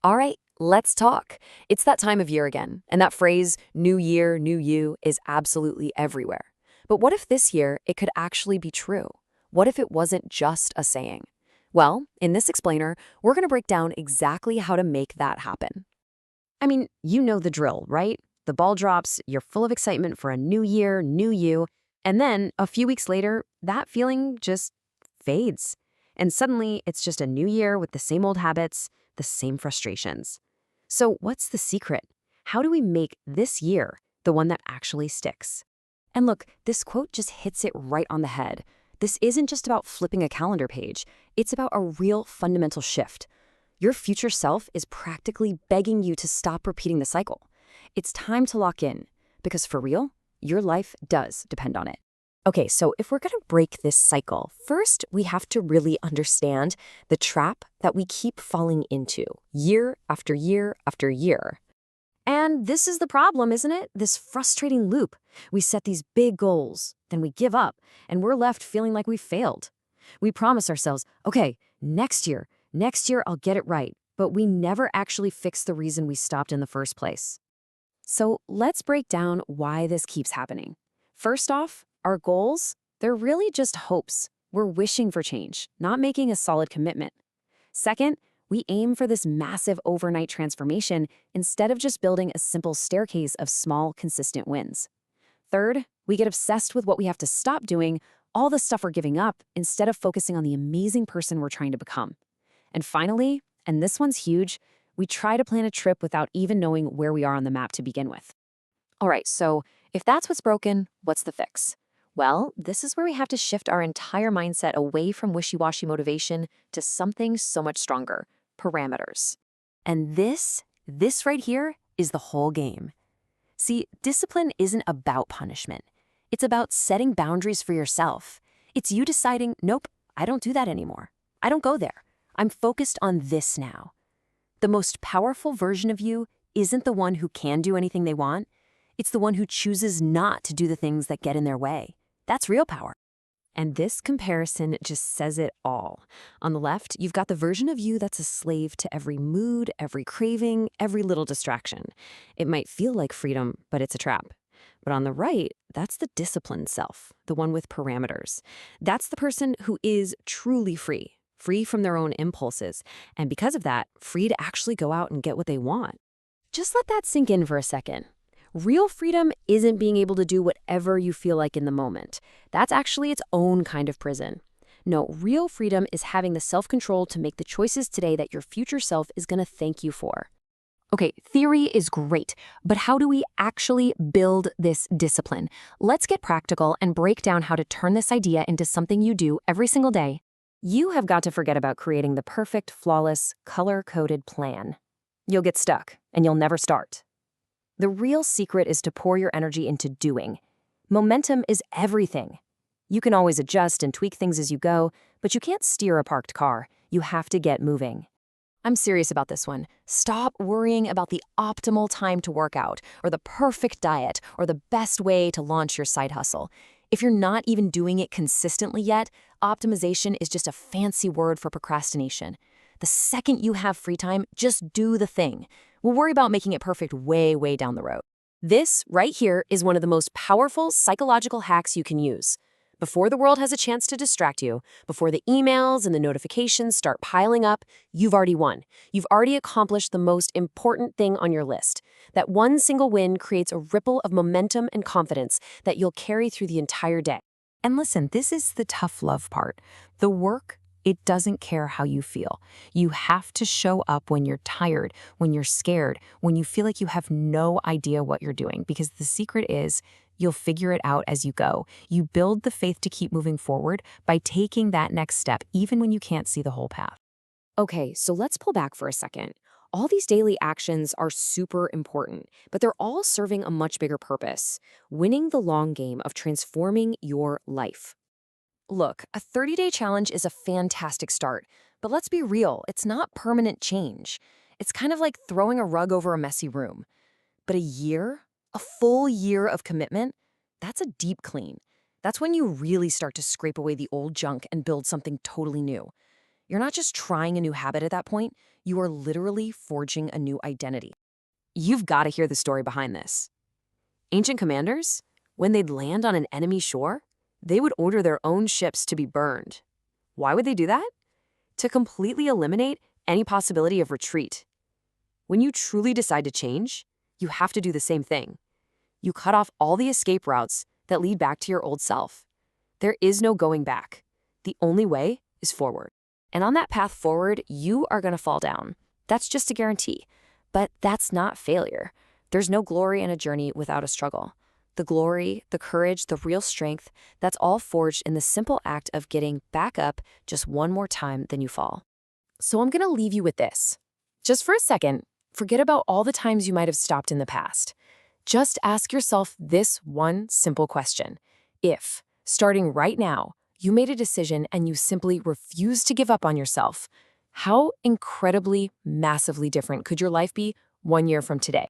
All right, let's talk. It's that time of year again, and that phrase, new year, new you, is absolutely everywhere. But what if this year it could actually be true? What if it wasn't just a saying? Well, in this explainer, we're going to break down exactly how to make that happen. I mean, you know the drill, right? The ball drops, you're full of excitement for a new year, new you, and then a few weeks later, that feeling just fades. And suddenly, it's just a new year with the same old habits, the same frustrations. So, what's the secret? How do we make this year the one that actually sticks? And look, this quote just hits it right on the head. This isn't just about flipping a calendar page, it's about a real fundamental shift. Your future self is practically begging you to stop repeating the cycle. It's time to lock in, because for real, your life does depend on it. Okay, so if we're going to break this cycle, first we have to really understand the trap that we keep falling into year after year after year. And this is the problem, isn't it? This frustrating loop. We set these big goals, then we give up, and we're left feeling like we failed. We promise ourselves, okay, next year I'll get it right, but we never actually fix the reason we stopped in the first place. So let's break down why this keeps happening. First off, our goals, they're really just hopes. We're wishing for change, not making a solid commitment. Second, we aim for this massive overnight transformation instead of just building a simple staircase of small, consistent wins. Third, we get obsessed with what we have to stop doing, all the stuff we're giving up, instead of focusing on the amazing person we're trying to become. And finally, and this one's huge, we try to plan a trip without even knowing where we are on the map to begin with. All right, so if that's what's broken, what's the fix? Well, this is where we have to shift our entire mindset away from wishy-washy motivation to something so much stronger, parameters. And this right here is the whole game. See, discipline isn't about punishment. It's about setting boundaries for yourself. It's you deciding, nope, I don't do that anymore. I don't go there. I'm focused on this now. The most powerful version of you isn't the one who can do anything they want. It's the one who chooses not to do the things that get in their way. That's real power. And this comparison just says it all. On the left, you've got the version of you that's a slave to every mood, every craving, every little distraction. It might feel like freedom, but it's a trap. But on the right, that's the disciplined self, the one with parameters. That's the person who is truly free from their own impulses, and because of that, free to actually go out and get what they want. Just let that sink in for a second. Real freedom isn't being able to do whatever you feel like in the moment. That's actually its own kind of prison. No, real freedom is having the self-control to make the choices today that your future self is going to thank you for. Okay, theory is great, but how do we actually build this discipline? Let's get practical and break down how to turn this idea into something you do every single day. You have got to forget about creating the perfect, flawless, color-coded plan. You'll get stuck, and you'll never start. The real secret is to pour your energy into doing. Momentum is everything. You can always adjust and tweak things as you go, but you can't steer a parked car. You have to get moving. I'm serious about this one. Stop worrying about the optimal time to work out, or the perfect diet, or the best way to launch your side hustle. If you're not even doing it consistently yet, optimization is just a fancy word for procrastination. The second you have free time, just do the thing. We'll worry about making it perfect way down the road. This right here is one of the most powerful psychological hacks you can use. Before the world has a chance to distract you, before the emails and the notifications start piling up, you've already won. You've already accomplished the most important thing on your list. That one single win creates a ripple of momentum and confidence that you'll carry through the entire day. And listen, this is the tough love part. The work, it doesn't care how you feel. You have to show up when you're tired, when you're scared, when you feel like you have no idea what you're doing, because the secret is you'll figure it out as you go. You build the faith to keep moving forward by taking that next step, even when you can't see the whole path. Okay, so let's pull back for a second. All these daily actions are super important, but they're all serving a much bigger purpose: winning the long game of transforming your life. Look, a 30-day challenge is a fantastic start, but let's be real, it's not permanent change. It's kind of like throwing a rug over a messy room. But a year, a full year of commitment, that's a deep clean. That's when you really start to scrape away the old junk and build something totally new. You're not just trying a new habit at that point, you are literally forging a new identity. You've got to hear the story behind this. Ancient commanders, when they'd land on an enemy shore, they would order their own ships to be burned. Why would they do that? To completely eliminate any possibility of retreat. When you truly decide to change, you have to do the same thing. You cut off all the escape routes that lead back to your old self. There is no going back. The only way is forward. And on that path forward, you are going to fall down. That's just a guarantee. But that's not failure. There's no glory in a journey without a struggle. The glory, the courage, the real strength, that's all forged in the simple act of getting back up just one more time than you fall. So I'm going to leave you with this. Just for a second, forget about all the times you might have stopped in the past. Just ask yourself this one simple question. If, starting right now, you made a decision and you simply refused to give up on yourself, how incredibly, massively different could your life be 1 year from today?